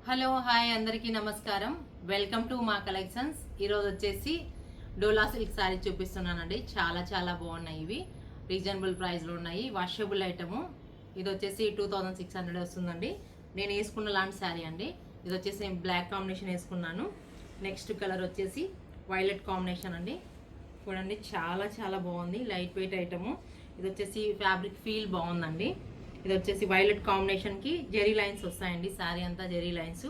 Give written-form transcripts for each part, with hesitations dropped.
Hello hi అందరికీ నమస్కారం. Welcome to మా కలెక్షన్స్. ఈరోజు వచ్చేసి డోలా సిల్క్ శారీ చూపిస్తున్నానండి. చాలా చాలా బాగున్నాయి. ఇవి రీజనబుల్ ప్రైస్లో ఉన్నాయి. Washable item. ఇది వచ్చేసి 2600 వస్తుందండి. నేను వేసుకున్న లాంటి శారీ అండి. ఇది వచ్చేసి బ్లాక్ కాంబినేషన్ వేసుకున్నాను. నెక్స్ట్ కలర్ వచ్చేసి వైలెట్ కాంబినేషన్ అండి. చూడండి చాలా చాలా బాగుంది. Light weight item. ఇది వచ్చేసి ఫ్యాబ్రిక్ ఫీల్ బాగుందండి. ఇది వచ్చేసి వైలెట్ కాంబినేషన్కి జెరీ లైన్స్ వస్తాయండి. శారీ అంతా జెరీ లైన్స్.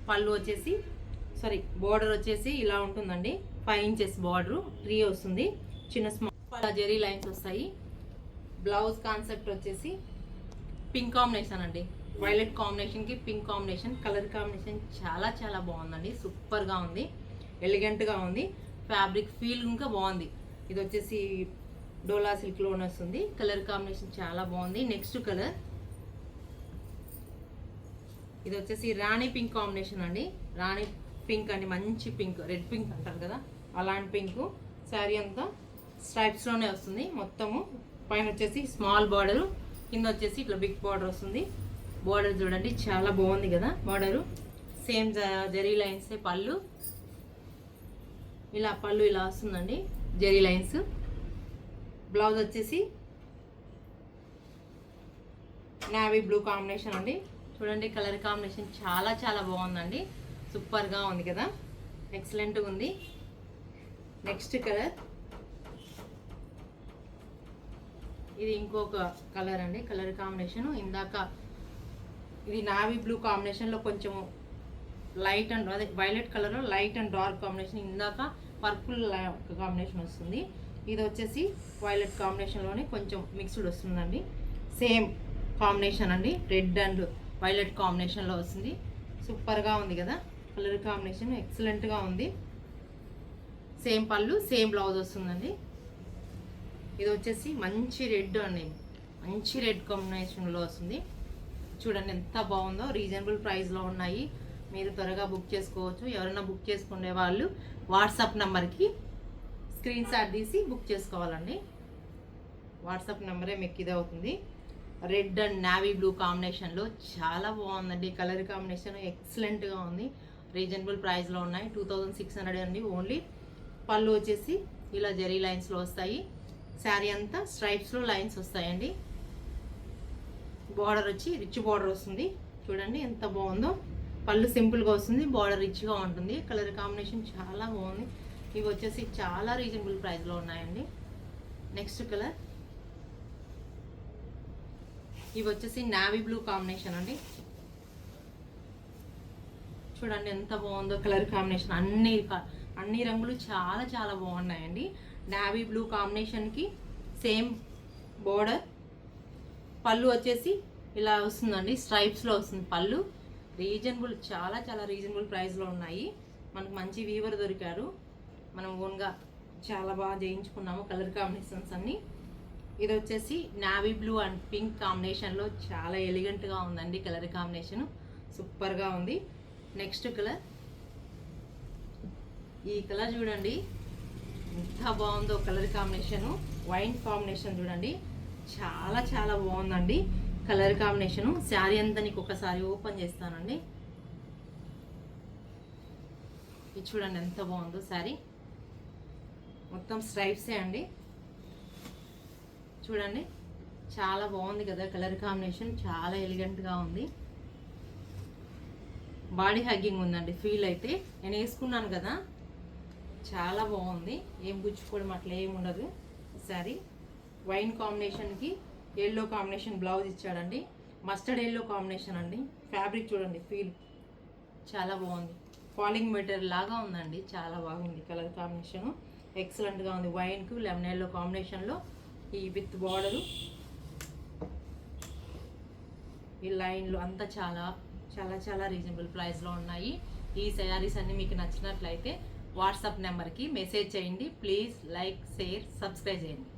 పళ్ళు వచ్చేసి బోర్డర్ వచ్చేసి ఇలా ఉంటుందండి. 5 ఇంచెస్ బార్డర్ 3 వస్తుంది. చిన్న స్మాల్ జెరీ లైన్స్ వస్తాయి. బ్లౌజ్ కాన్సెప్ట్ వచ్చేసి పింక్ కాంబినేషన్ అండి. వైలెట్ కాంబినేషన్కి పింక్ కాంబినేషన్. కలర్ కాంబినేషన్ చాలా చాలా బాగుందండి. సూపర్గా ఉంది. ఎలిగెంట్గా ఉంది. ఫ్యాబ్రిక్ ఫీల్ ఇంకా బాగుంది. ఇది వచ్చేసి డోలా సిల్క్ లోన్ వస్తుంది. కలర్ కాంబినేషన్ చాలా బాగుంది. నెక్స్ట్ కలర్ ఇది వచ్చేసి రాణి పింక్ కాంబినేషన్ అండి. రాణి పింక్ అండి. మంచి పింక్, రెడ్ పింక్ అంటారు కదా, అలాంటి పింక్. శారీ అంతా స్ట్రైప్స్ లోనే వస్తుంది. మొత్తము పైన వచ్చేసి స్మాల్ బార్డర్, కింద వచ్చేసి ఇట్లా బిగ్ బార్డర్ వస్తుంది. బార్డర్ చూడండి చాలా బాగుంది కదా. Border same zari lines. పళ్ళు ఇలా వస్తుందండి, జెరీ లైన్స్. బ్లౌజ్ వచ్చేసి నావీ బ్లూ కాంబినేషన్ అండి. చూడండి కలర్ కాంబినేషన్ చాలా చాలా బాగుందండి. సూపర్గా ఉంది కదా, ఎక్సలెంట్గా ఉంది. నెక్స్ట్ కలర్ ఇది ఇంకొక కలర్ అండి. కలర్ కాంబినేషన్ ఇందాక ఇది నావీ బ్లూ కాంబినేషన్లో కొంచెం లైట్ అండ్ అదే వైలెట్ కలర్లో లైట్ అండ్ డార్క్ కాంబినేషన్. ఇందాక పర్పుల్ కాంబినేషన్ వస్తుంది. ఇది వచ్చేసి వైలెట్ కాంబినేషన్లోనే కొంచెం మిక్స్డ్ వస్తుందండి. సేమ్ కాంబినేషన్ అండి. రెడ్ అండ్ వైలెట్ కాంబినేషన్లో వస్తుంది. సూపర్గా ఉంది కదా. కలర్ కాంబినేషన్ ఎక్సలెంట్గా ఉంది. సేమ్ పళ్ళు సేమ్ బ్లౌజ్ వస్తుందండి. ఇది వచ్చేసి మంచి రెడ్ అండి. మంచి రెడ్ కాంబినేషన్లో వస్తుంది. చూడండి ఎంత బాగుందో. రీజనబుల్ ప్రైస్లో ఉన్నాయి. మీరు త్వరగా బుక్ చేసుకోవచ్చు. ఎవరైనా బుక్ చేసుకునే వాళ్ళు వాట్సాప్ నెంబర్కి స్క్రీన్ షాట్ తీసి బుక్ చేసుకోవాలండి. వాట్సాప్ నెంబరే మీకు ఇది అవుతుంది. రెడ్ అండ్ నావీ బ్లూ కాంబినేషన్లో చాలా బాగుందండి. కలర్ కాంబినేషన్ ఎక్సలెంట్గా ఉంది. రీజనబుల్ ప్రైస్లో ఉన్నాయి. 2600 అండి ఓన్లీ. పళ్ళు వచ్చేసి ఇలా జెరీ లైన్స్లో వస్తాయి. శారీ అంతా స్ట్రైప్స్లో లైన్స్ వస్తాయండి. బార్డర్ వచ్చి రిచ్ బార్డర్ వస్తుంది. చూడండి ఎంత బాగుందో. పళ్ళు సింపుల్గా వస్తుంది, బార్డర్ రిచ్గా ఉంటుంది. కలర్ కాంబినేషన్ చాలా బాగుంది. ఇవి వచ్చేసి చాలా రీజనబుల్ ప్రైస్లో ఉన్నాయండి. నెక్స్ట్ కలర్ ఇవి వచ్చేసి నావీ బ్లూ కాంబినేషన్ అండి. చూడండి ఎంత బాగుందో కలర్ కాంబినేషన్. అన్ని రంగులు చాలా చాలా బాగున్నాయండి. నావీ బ్లూ కాంబినేషన్కి సేమ్ బోర్డర్. పళ్ళు వచ్చేసి ఇలా వస్తుందండి. స్ట్రైప్స్లో వస్తుంది పళ్ళు. రీజనబుల్ చాలా చాలా రీజనబుల్ ప్రైస్లో ఉన్నాయి. మనకు మంచి వీవర్ దొరికారు. మనం ఓన్గా చాలా బాగా చేయించుకున్నాము కలర్ కాంబినేషన్స్ అన్నీ. ఇది వచ్చేసి నావీ బ్లూ అండ్ పింక్ కాంబినేషన్లో చాలా ఎలిగెంట్గా ఉందండి. కలర్ కాంబినేషన్ సూపర్గా ఉంది. నెక్స్ట్ కలర్ ఈ కలర్ చూడండి ఎంత బాగుందో. కలర్ కాంబినేషను వైన్ కాంబినేషన్ చూడండి చాలా చాలా బాగుందండి. Colour combination. శారీ అంతా నీకు ఒకసారి ఓపెన్ చేస్తానండి. ఇది చూడండి ఎంత బాగుందో. శారీ మొత్తం స్ట్రైప్సే అండి. చూడండి చాలా బాగుంది కదా. కలర్ కాంబినేషన్ చాలా ఎలిగెంట్గా ఉంది. బాడీ హగ్గింగ్ ఉందండి. ఫీల్ అయితే నేను వేసుకున్నాను కదా, చాలా బాగుంది. ఏం గుచ్చుకోవడం అట్లా ఏమి ఉండదు. శారీ వైన్ కాంబినేషన్కి ఎల్లో కాంబినేషన్ బ్లౌజ్ ఇచ్చాడండి. మస్టర్డ్ ఎల్లో కాంబినేషన్ అండి. ఫ్యాబ్రిక్ చూడండి ఫీల్ చాలా బాగుంది. ఫాలింగ్ మెటీరియల్ లాగా ఉందండి. చాలా బాగుంది. కలర్ కాంబినేషన్ ఎక్సలెంట్గా ఉంది. వైన్కు లెమన్ ఎల్లో కాంబినేషన్లో ఈ విత్ బార్డరు ఈ లైన్లు అంతా చాలా చాలా చాలా రీజనబుల్ ప్రైస్లో ఉన్నాయి. ఈ శారీస్ అన్నీ మీకు నచ్చినట్లయితే వాట్సాప్ నెంబర్కి మెసేజ్ చేయండి. ప్లీజ్ లైక్, షేర్, సబ్స్క్రైబ్ చేయండి.